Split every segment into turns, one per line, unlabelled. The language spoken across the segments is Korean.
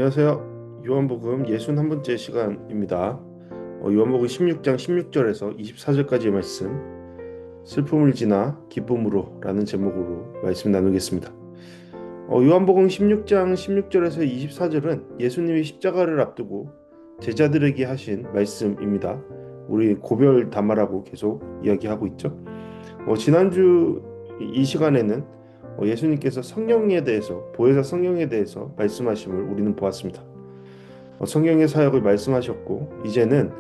안녕하세요. 요한복음 61번째 시간입니다. 요한복음 16장 16절에서 24절까지의 말씀, 슬픔을 지나 기쁨으로 라는 제목으로 말씀 나누겠습니다. 요한복음 16장 16절에서 24절은 예수님이 십자가를 앞두고 제자들에게 하신 말씀입니다. 우리 고별 담화라고 계속 이야기하고 있죠. 지난주 이 시간에는 예수님께서 성령에 대해서, 보혜사 성령에 대해서 말씀하심을 우리는 보았습니다. 성령의 사역을 말씀하셨고, 이제는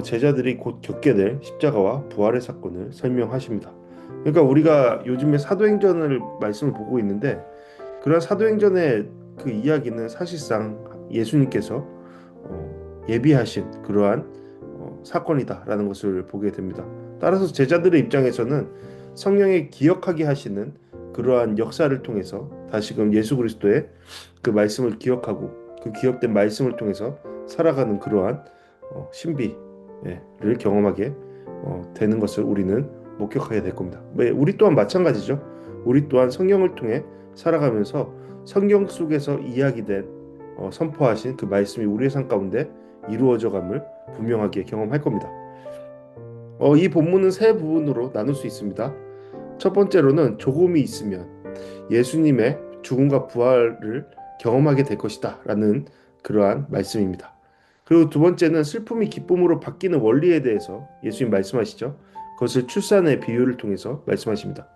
제자들이 곧 겪게 될 십자가와 부활의 사건을 설명하십니다. 그러니까 우리가 요즘에 사도행전을 말씀을 보고 있는데, 그런 사도행전의 그 이야기는 사실상 예수님께서 예비하신 그러한 사건이다라는 것을 보게 됩니다. 따라서 제자들의 입장에서는 성령의 기억하게 하시는 그러한 역사를 통해서 다시금 예수 그리스도의 그 말씀을 기억하고 그 기억된 말씀을 통해서 살아가는 그러한 신비를 경험하게 되는 것을 우리는 목격하게 될 겁니다. 우리 또한 마찬가지죠. 우리 또한 성령을 통해 살아가면서 성경 속에서 이야기된 선포하신 그 말씀이 우리의 삶 가운데 이루어져감을 분명하게 경험할 겁니다. 이 본문은 세 부분으로 나눌 수 있습니다. 첫 번째로는 조금이 있으면 예수님의 죽음과 부활을 경험하게 될 것이다 라는 그러한 말씀입니다. 그리고 두 번째는 슬픔이 기쁨으로 바뀌는 원리에 대해서 예수님 말씀하시죠. 그것을 출산의 비유를 통해서 말씀하십니다.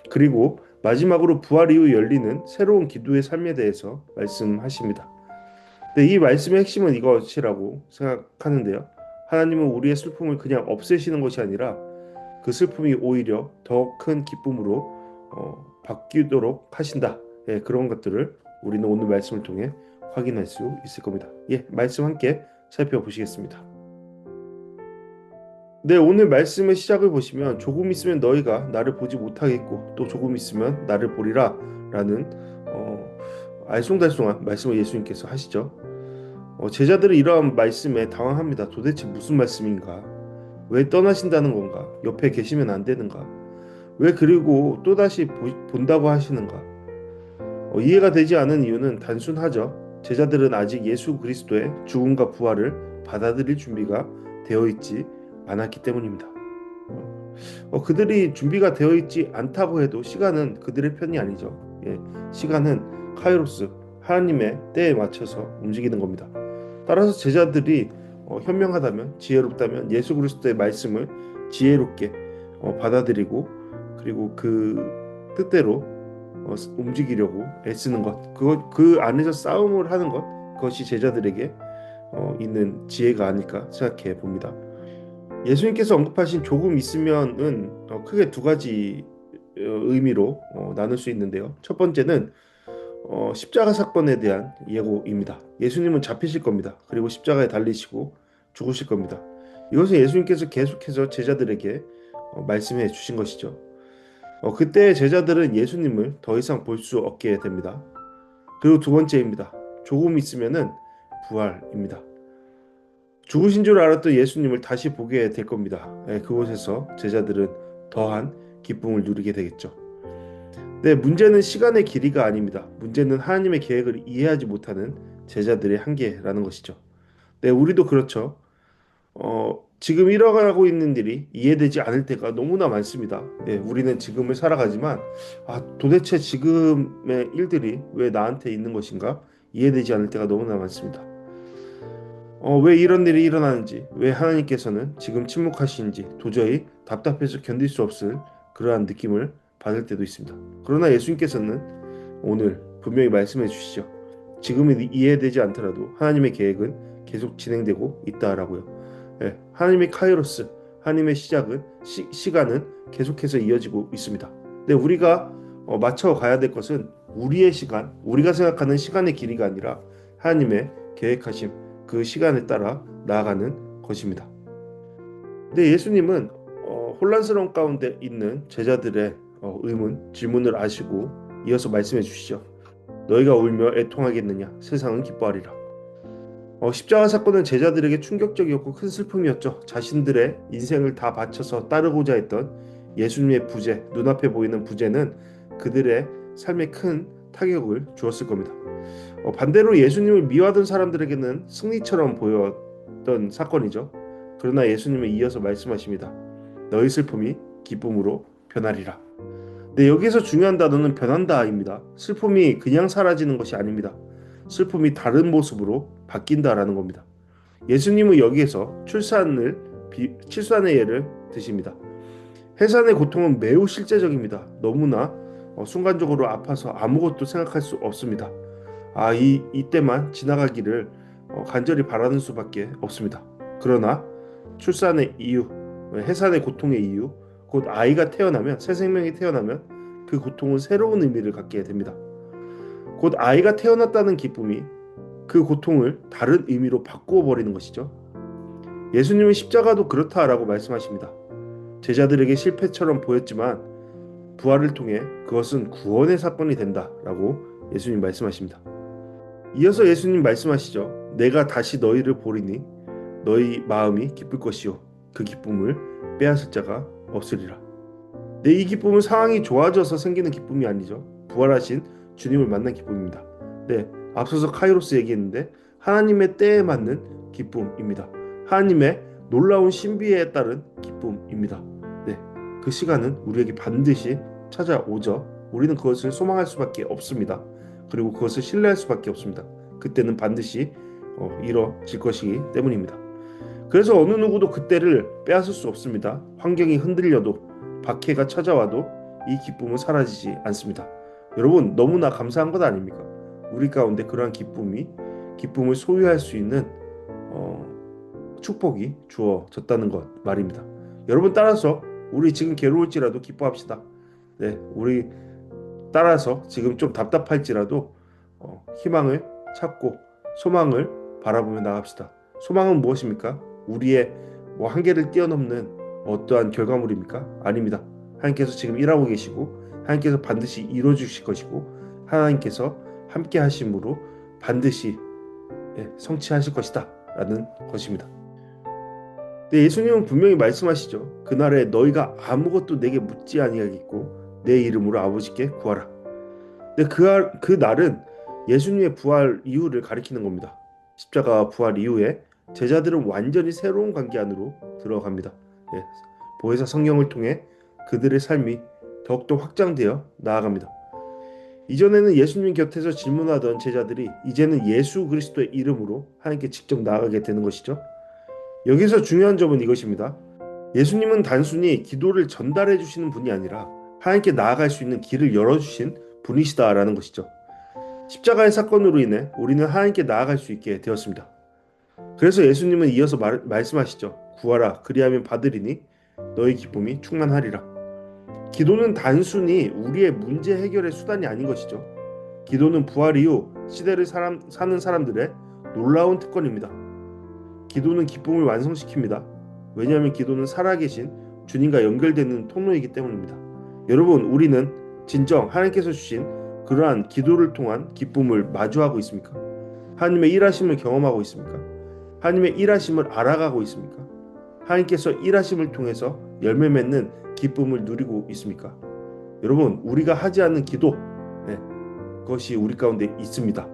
그리고 마지막으로 부활 이후 열리는 새로운 기도의 삶에 대해서 말씀하십니다. 근데 이 말씀의 핵심은 이것이라고 생각하는데요. 하나님은 우리의 슬픔을 그냥 없애시는 것이 아니라 그 슬픔이 오히려 더 큰 기쁨으로 바뀌도록 하신다. 예, 그런 것들을 우리는 오늘 말씀을 통해 확인할 수 있을 겁니다. 예, 말씀 함께 살펴보시겠습니다. 네, 오늘 말씀의 시작을 보시면 조금 있으면 너희가 나를 보지 못하겠고 또 조금 있으면 나를 보리라 라는 알쏭달쏭한 말씀을 예수님께서 하시죠. 제자들은 이러한 말씀에 당황합니다. 도대체 무슨 말씀인가? 왜 떠나신다는 건가? 옆에 계시면 안 되는가? 왜 그리고 또다시 본다고 하시는가? 이해가 되지 않은 이유는 단순하죠. 제자들은 아직 예수 그리스도의 죽음과 부활을 받아들일 준비가 되어 있지 않았기 때문입니다. 그들이 준비가 되어 있지 않다고 해도 시간은 그들의 편이 아니죠. 예, 시간은 카이로스, 하나님의 때에 맞춰서 움직이는 겁니다. 따라서 제자들이 현명하다면, 지혜롭다면 예수 그리스도의 말씀을 지혜롭게 받아들이고 그리고 그 뜻대로 움직이려고 애쓰는 것, 그 안에서 싸움을 하는 것, 그것이 제자들에게 있는 지혜가 아닐까 생각해 봅니다. 예수님께서 언급하신 조금 있으면은 크게 두 가지 의미로 나눌 수 있는데요. 첫 번째는 십자가 사건에 대한 예고입니다. 예수님은 잡히실 겁니다. 그리고 십자가에 달리시고 죽으실 겁니다. 이것은 예수님께서 계속해서 제자들에게 말씀해 주신 것이죠. 그때 제자들은 예수님을 더 이상 볼 수 없게 됩니다. 그리고 두 번째입니다. 조금 있으면은 부활입니다. 죽으신 줄 알았던 예수님을 다시 보게 될 겁니다. 그곳에서 제자들은 더한 기쁨을 누리게 되겠죠. 네, 문제는 시간의 길이가 아닙니다. 문제는 하나님의 계획을 이해하지 못하는 제자들의 한계라는 것이죠. 네, 우리도 그렇죠. 지금 일어나고 있는 일이 이해되지 않을 때가 너무나 많습니다. 네, 우리는 지금을 살아가지만 도대체 지금의 일들이 왜 나한테 있는 것인가 이해되지 않을 때가 너무나 많습니다. 왜 이런 일이 일어나는지, 왜 하나님께서는 지금 침묵하시는지 도저히 답답해서 견딜 수 없을 그러한 느낌을 받을 때도 있습니다. 그러나 예수님께서는 오늘 분명히 말씀해 주시죠. 지금은 이해되지 않더라도 하나님의 계획은 계속 진행되고 있다라고요. 예, 하나님의 카이로스, 하나님의 시작은 시간은 계속해서 이어지고 있습니다. 근데 우리가 맞춰 가야 될 것은 우리의 시간, 우리가 생각하는 시간의 길이가 아니라 하나님의 계획하심 그 시간에 따라 나아가는 것입니다. 근데 예수님은 혼란스러운 가운데 있는 제자들의 의문, 질문을 아시고 이어서 말씀해 주시죠. 너희가 울며 애통하겠느냐? 세상은 기뻐하리라. 십자가 사건은 제자들에게 충격적이었고 큰 슬픔이었죠. 자신들의 인생을 다 바쳐서 따르고자 했던 예수님의 부재, 눈앞에 보이는 부재는 그들의 삶에 큰 타격을 주었을 겁니다. 반대로 예수님을 미워하던 사람들에게는 승리처럼 보였던 사건이죠. 그러나 예수님은 이어서 말씀하십니다. 너희 슬픔이 기쁨으로 변하리라. 네, 여기서 중요한 단어는 변한다입니다. 슬픔이 그냥 사라지는 것이 아닙니다. 슬픔이 다른 모습으로 바뀐다라는 겁니다. 예수님은 여기에서 출산의 예를 드십니다. 해산의 고통은 매우 실제적입니다. 너무나 순간적으로 아파서 아무것도 생각할 수 없습니다. 이때만 지나가기를 간절히 바라는 수밖에 없습니다. 그러나 출산의 이유, 해산의 고통의 이유, 곧 아이가 태어나면, 새 생명이 태어나면 그 고통은 새로운 의미를 갖게 됩니다. 곧 아이가 태어났다는 기쁨이 그 고통을 다른 의미로 바꾸어 버리는 것이죠. 예수님은 십자가도 그렇다라고 말씀하십니다. 제자들에게 실패처럼 보였지만 부활을 통해 그것은 구원의 사건이 된다라고 예수님 말씀하십니다. 이어서 예수님 말씀하시죠. 내가 다시 너희를 보리니 너희 마음이 기쁠 것이요 그 기쁨을 빼앗을 자가 없으리라. 이 기쁨은 상황이 좋아져서 생기는 기쁨이 아니죠. 부활하신 주님을 만난 기쁨입니다. 앞서서 카이로스 얘기했는데 하나님의 때에 맞는 기쁨입니다. 하나님의 놀라운 신비에 따른 기쁨입니다. 그 시간은 우리에게 반드시 찾아오죠. 우리는 그것을 소망할 수밖에 없습니다. 그리고 그것을 신뢰할 수밖에 없습니다. 그때는 반드시 이뤄질 것이기 때문입니다. 그래서 어느 누구도 그때를 빼앗을 수 없습니다. 환경이 흔들려도 박해가 찾아와도 이 기쁨은 사라지지 않습니다. 여러분, 너무나 감사한 것 아닙니까? 우리 가운데 그러한 기쁨을 소유할 수 있는 축복이 주어졌다는 것 말입니다. 여러분, 따라서 우리 지금 괴로울지라도 기뻐합시다. 우리 따라서 지금 좀 답답할지라도 희망을 찾고 소망을 바라보며 나갑시다. 소망은 무엇입니까? 우리의 한계를 뛰어넘는 어떠한 결과물입니까? 아닙니다. 하나님께서 지금 일하고 계시고 하나님께서 반드시 이루어주실 것이고 하나님께서 함께 하심으로 반드시 성취하실 것이다 라는 것입니다. 예수님은 분명히 말씀하시죠. 그날에 너희가 아무것도 내게 묻지 아니하겠고 내 이름으로 아버지께 구하라. 그 날은 예수님의 부활 이후를 가리키는 겁니다. 십자가 부활 이후에 제자들은 완전히 새로운 관계 안으로 들어갑니다. 보혜사 성령을 통해 그들의 삶이 더욱더 확장되어 나아갑니다. 이전에는 예수님 곁에서 질문하던 제자들이 이제는 예수 그리스도의 이름으로 하나님께 직접 나아가게 되는 것이죠. 여기서 중요한 점은 이것입니다. 예수님은 단순히 기도를 전달해 주시는 분이 아니라 하나님께 나아갈 수 있는 길을 열어주신 분이시다라는 것이죠. 십자가의 사건으로 인해 우리는 하나님께 나아갈 수 있게 되었습니다. 그래서 예수님은 이어서 말씀하시죠. 구하라 그리하면 받으리니 너희 기쁨이 충만하리라. 기도는 단순히 우리의 문제 해결의 수단이 아닌 것이죠. 기도는 부활 이후 시대를 사는 사람들의 놀라운 특권입니다. 기도는 기쁨을 완성시킵니다. 왜냐하면 기도는 살아계신 주님과 연결되는 통로이기 때문입니다. 여러분, 우리는 진정 하나님께서 주신 그러한 기도를 통한 기쁨을 마주하고 있습니까? 하나님의 일하심을 경험하고 있습니까? 하나님의 일하심을 알아가고 있습니까? 하나님께서 일하심을 통해서 열매 맺는 기쁨을 누리고 있습니까? 여러분, 우리가 하지 않는 기도, 그것이 우리 가운데 있습니다.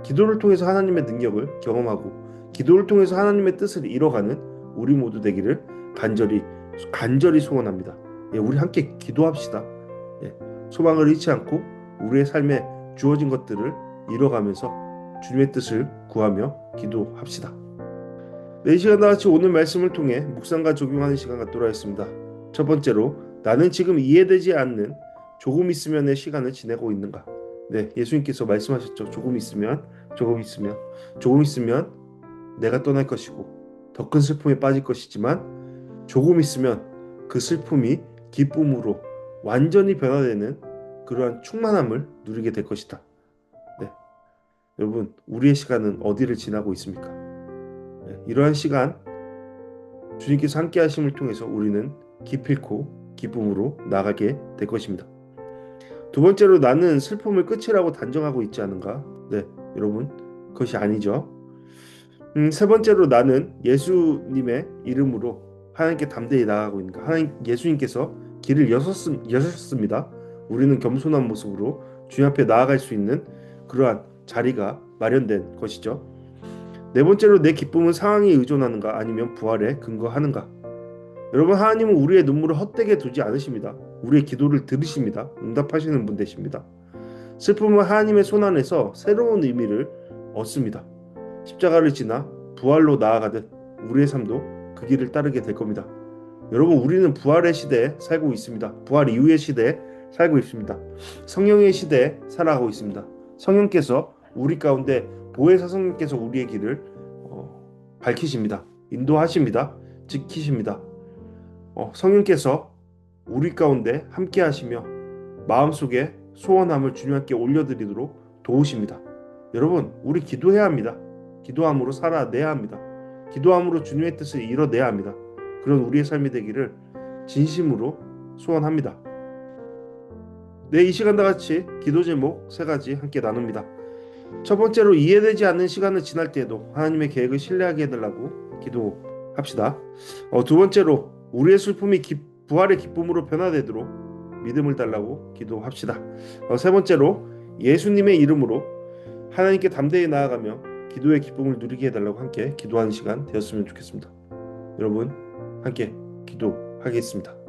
기도를 통해서 하나님의 능력을 경험하고 기도를 통해서 하나님의 뜻을 이뤄가는 우리 모두 되기를 간절히 소원합니다. 우리 함께 기도합시다. 소망을 잃지 않고 우리의 삶에 주어진 것들을 이뤄가면서 주님의 뜻을 구하며 기도합시다. 이 시간 다같이 오늘 말씀을 통해 묵상과 적용하는 시간 갖도록 하겠습니다. 첫 번째로, 나는 지금 이해되지 않는 조금 있으면의 시간을 지내고 있는가? 예수님께서 말씀하셨죠. 조금 있으면 내가 떠날 것이고 더 큰 슬픔에 빠질 것이지만 조금 있으면 그 슬픔이 기쁨으로 완전히 변화되는 그러한 충만함을 누리게 될 것이다. 여러분, 우리의 시간은 어디를 지나고 있습니까? 이러한 시간 주님께서 함께 하심을 통해서 우리는 기필코 기쁨으로 나가게 될 것입니다. 두 번째로, 나는 슬픔을 끝이라고 단정하고 있지 않은가? 여러분, 그것이 아니죠. 세 번째로, 나는 예수님의 이름으로 하나님께 담대히 나아가고 있는가? 예수님께서 길을 여셨습니다. 우리는 겸손한 모습으로 주님 앞에 나아갈 수 있는 그러한 자리가 마련된 것이죠. 네 번째로 내 기쁨은 상황에 의존하는가 아니면 부활에 근거하는가? 여러분, 하나님은 우리의 눈물을 헛되게 두지 않으십니다. 우리의 기도를 들으십니다. 응답하시는 분 되십니다. 슬픔은 하나님의 손 안에서 새로운 의미를 얻습니다. 십자가를 지나 부활로 나아가듯 우리의 삶도 그 길을 따르게 될 겁니다. 여러분, 우리는 부활의 시대에 살고 있습니다. 부활 이후의 시대에 살고 있습니다. 성령의 시대에 살아가고 있습니다. 성령께서 우리 가운데 보혜사 성령께서 우리의 길을 밝히십니다. 인도하십니다. 지키십니다. 성령께서 우리 가운데 함께 하시며 마음속에 소원함을 주님께 올려드리도록 도우십니다. 여러분, 우리 기도해야 합니다. 기도함으로 살아내야 합니다. 기도함으로 주님의 뜻을 이뤄내야 합니다. 그런 우리의 삶이 되기를 진심으로 소원합니다. 네, 이 시간 다 같이 기도 제목 세 가지 함께 나눕니다. 첫 번째로, 이해되지 않는 시간을 지날 때에도 하나님의 계획을 신뢰하게 해달라고 기도합시다. 두 번째로, 우리의 슬픔이 부활의 기쁨으로 변화되도록 믿음을 달라고 기도합시다. 세 번째로, 예수님의 이름으로 하나님께 담대히 나아가며 기도의 기쁨을 누리게 해달라고 함께 기도하는 시간 되었으면 좋겠습니다. 여러분, 함께 기도하겠습니다.